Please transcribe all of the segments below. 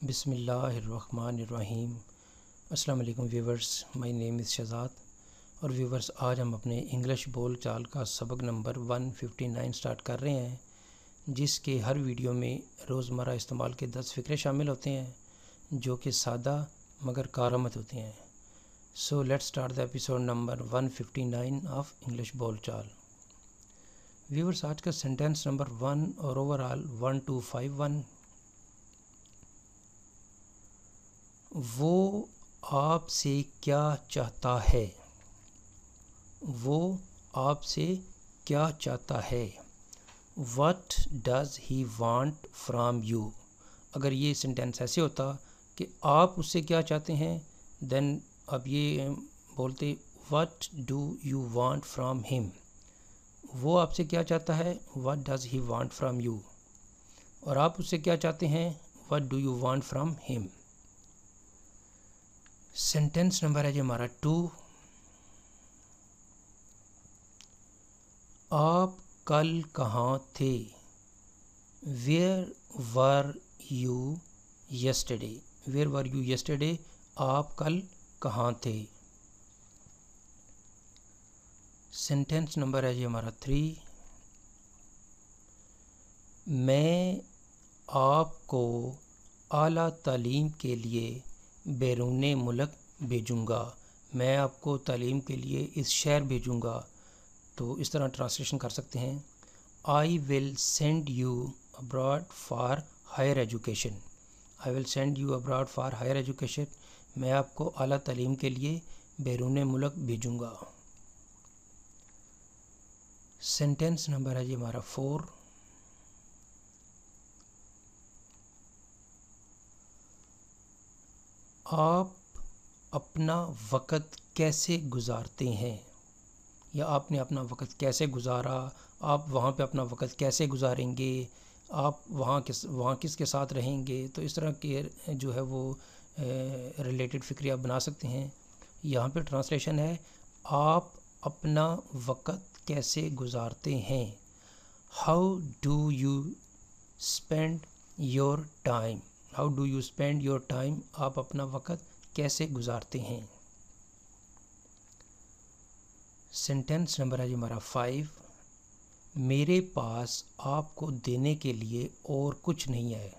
بسم اللہ الرحمن الرحیم۔ السلام علیکم ویورز، مائی نیم از شہزاد۔ اور ویورز، آج ہم اپنے انگلش بول چال کا سبق نمبر 159 سٹارٹ کر رہے ہیں، جس کے ہر ویڈیو میں روزمرہ استعمال کے 10 فقرے شامل ہوتے ہیں جو کہ سادہ مگر کارآمد ہوتے ہیں۔ So let start the episode number 159 of English بول چال۔ ویورز، آج کا سینٹینس نمبر 1 اور اوورال 1251۔ وہ آپ سے کیا چاہتا ہے؟ وہ آپ سے کیا چاہتا ہے؟ What does he want from you؟ اگر یہ سینٹینس ایسے ہوتا کہ آپ اس سے کیا چاہتے ہیں، دین اب یہ بولتے What do you want from him؟ وہ آپ سے کیا چاہتا ہے، What does he want from you؟ اور آپ اس سے کیا چاہتے ہیں، What do you want from him؟ Sentence number ہے جی ہمارا 2۔ آپ کل کہاں تھے؟ Where were you yesterday? Where were you yesterday? آپ کل کہاں تھے؟ سینٹینس نمبر ہے جی ہمارا 3۔ میں آپ کو اعلیٰ تعلیم کے لیے بیرون ملک بھیجوں گا۔ میں آپ کو تعلیم کے لیے اس شہر بھیجوں گا۔ تو اس طرح ٹرانسلیشن کر سکتے ہیں، I will send you abroad for higher education. I will send you abroad for higher education. میں آپ کو اعلیٰ تعلیم کے لیے بیرون ملک بھیجوں گا۔ سینٹینس نمبر ہے جی ہمارا 4۔ آپ اپنا وقت کیسے گزارتے ہیں؟ یا آپ نے اپنا وقت کیسے گزارا؟ آپ وہاں پہ اپنا وقت کیسے گزاریں گے؟ آپ وہاں کس کے ساتھ رہیں گے؟ تو اس طرح کے جو ہے وہ ریلیٹڈ فکرے آپ بنا سکتے ہیں۔ یہاں پہ ٹرانسلیشن ہے، آپ اپنا وقت کیسے گزارتے ہیں؟ How do you spend your time? How do you spend your time? آپ اپنا وقت کیسے گزارتے ہیں؟ سینٹینس نمبر ہے جی ہمارا 5۔ میرے پاس آپ کو دینے کے لیے اور کچھ نہیں ہے۔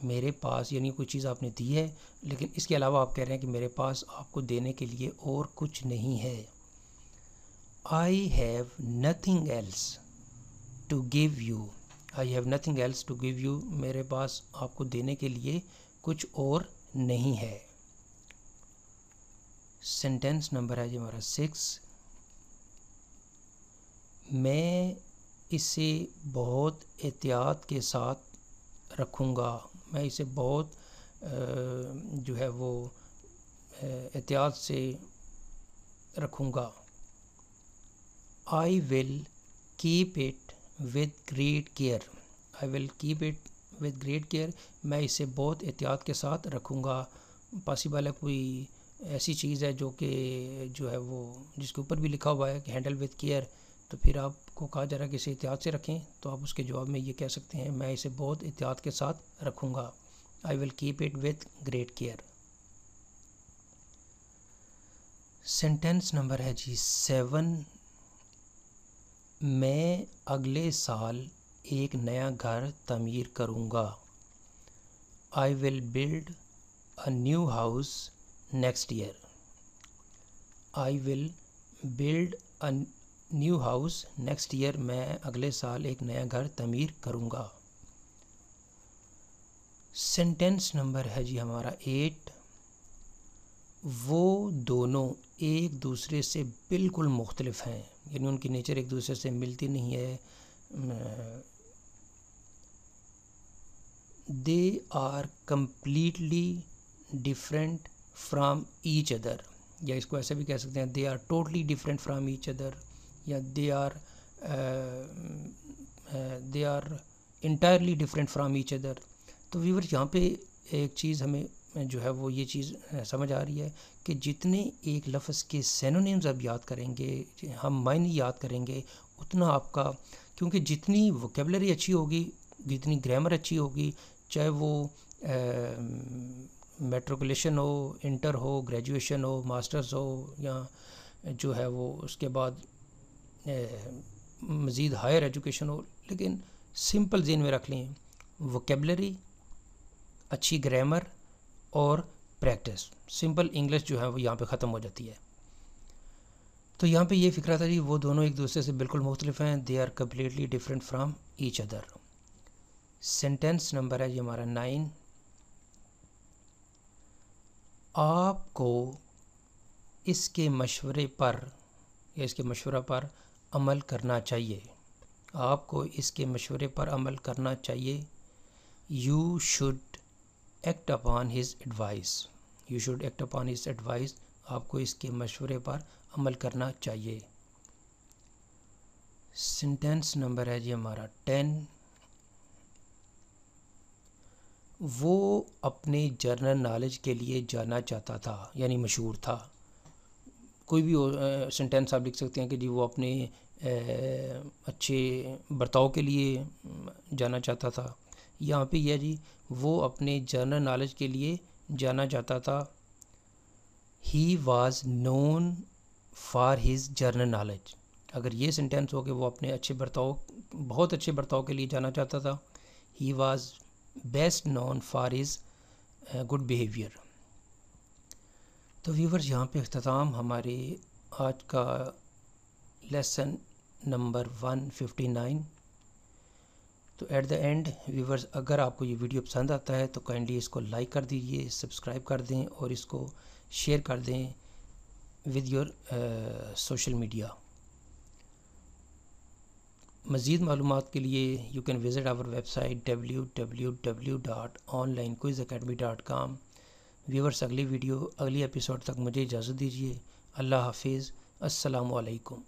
میرے پاس یعنی کوئی چیز آپ نے دی ہے، لیکن اس کے علاوہ آپ کہہ رہے ہیں کہ میرے پاس آپ کو دینے کے لیے اور کچھ نہیں ہے۔ I have nothing else to give you۔ I have nothing else to give you۔ میرے پاس آپ کو دینے کے لیے کچھ اور نہیں ہے۔ سینٹینس نمبر ہے جی ہمارا 6۔ میں اسے بہت احتیاط کے ساتھ رکھوں گا۔ میں اسے بہت جو ہے وہ احتیاط سے رکھوں گا۔ I will keep it with great care۔ I will keep it with great care۔ میں اسے بہت احتیاط کے ساتھ رکھوں گا۔ پاسبل ہے کوئی ایسی چیز ہے جو ہے وہ جس کے اوپر بھی لکھا ہوا ہے کہ ہینڈل وتھ کیئر، تو پھر آپ کو کہا جا رہا ہے کہ اسے احتیاط سے رکھیں، تو آپ اس کے جواب میں یہ کہہ سکتے ہیں، میں اسے بہت احتیاط کے ساتھ رکھوں گا۔ I will keep it with great care۔ Sentence number ہے جی 7۔ میں اگلے سال ایک نیا گھر تعمیر کروں گا۔ I will build a new house next year۔ I will build a new house next year۔ میں اگلے سال ایک نیا گھر تعمیر کروں گا۔ سینٹینس نمبر ہے جی ہمارا 8۔ وہ دونوں ایک دوسرے سے بالکل مختلف ہیں، یعنی ان کی نیچر ایک دوسرے سے ملتی نہیں ہے۔ They are completely different from each other۔ یا اس کو ایسے بھی کہہ سکتے ہیں they are totally different from each other، یا they are entirely different from each other۔ تو ویور یہاں پہ ایک چیز ہمیں جو ہے وہ یہ چیز سمجھ آ رہی ہے کہ جتنے ایک لفظ کے سینونیمز آپ یاد کریں گے، ہم معنی یاد کریں گے، اتنا آپ کا، کیونکہ جتنی ووکیبلری اچھی ہوگی، جتنی گرامر اچھی ہوگی، چاہے وہ میٹریکولیشن ہو، انٹر ہو، گریجویشن ہو، ماسٹرز ہو، یا جو ہے وہ اس کے بعد مزید ہائر ایجوکیشن ہو، لیکن سمپل ذہن میں رکھ لیں، ووکیبلری، اچھی گرامر اور پریکٹس، سمپل انگلش جو ہے وہ یہاں پہ ختم ہو جاتی ہے۔ تو یہاں پہ یہ فکرہ تھا جی وہ دونوں ایک دوسرے سے بالکل مختلف ہیں، they are completely different from each other. Sentence number ہے جی ہمارا 9، آپ کو اس کے مشورے پر یا اس کے مشورہ پر عمل کرنا چاہیے، آپ کو اس کے مشورے پر عمل کرنا چاہیے۔ You should act upon his advice, you should act upon his advice, آپ کو اس کے مشورے پر عمل کرنا چاہیے۔ سینٹینس نمبر ہے جی ہمارا 10، وہ اپنے جنرل نالج کے لیے جانا چاہتا تھا، یعنی مشہور تھا۔ کوئی بھی سینٹینس آپ لکھ سکتے ہیں کہ جی وہ اپنے اچھے برتاؤ کے لیے جانا چاہتا تھا۔ یہاں پہ یہ جی وہ اپنے جنرل نالج کے لیے جانا چاہتا تھا۔ He was known for his general knowledge, اگر یہ سینٹینس ہو کہ وہ اپنے اچھے برتاؤ، بہت اچھے برتاؤ کے لیے جانا چاہتا تھا۔ He was best known for his good behaviour. تو ویورز یہاں پہ اختتام ہمارے آج کا لیسن نمبر 159۔ تو ایٹ دا اینڈ ویورز اگر آپ کو یہ ویڈیو پسند آتا ہے تو کائنڈلی اس کو لائک کر دیجئے، سبسکرائب کر دیں اور اس کو شیئر کر دیں ود یور سوشل میڈیا۔ مزید معلومات کے لیے you can visit our website www.onlinequizacademy.com۔ Viewers اگلی ایپیسوڈ تک مجھے اجازت دیجیے۔ اللہ حافظ، السلام علیکم۔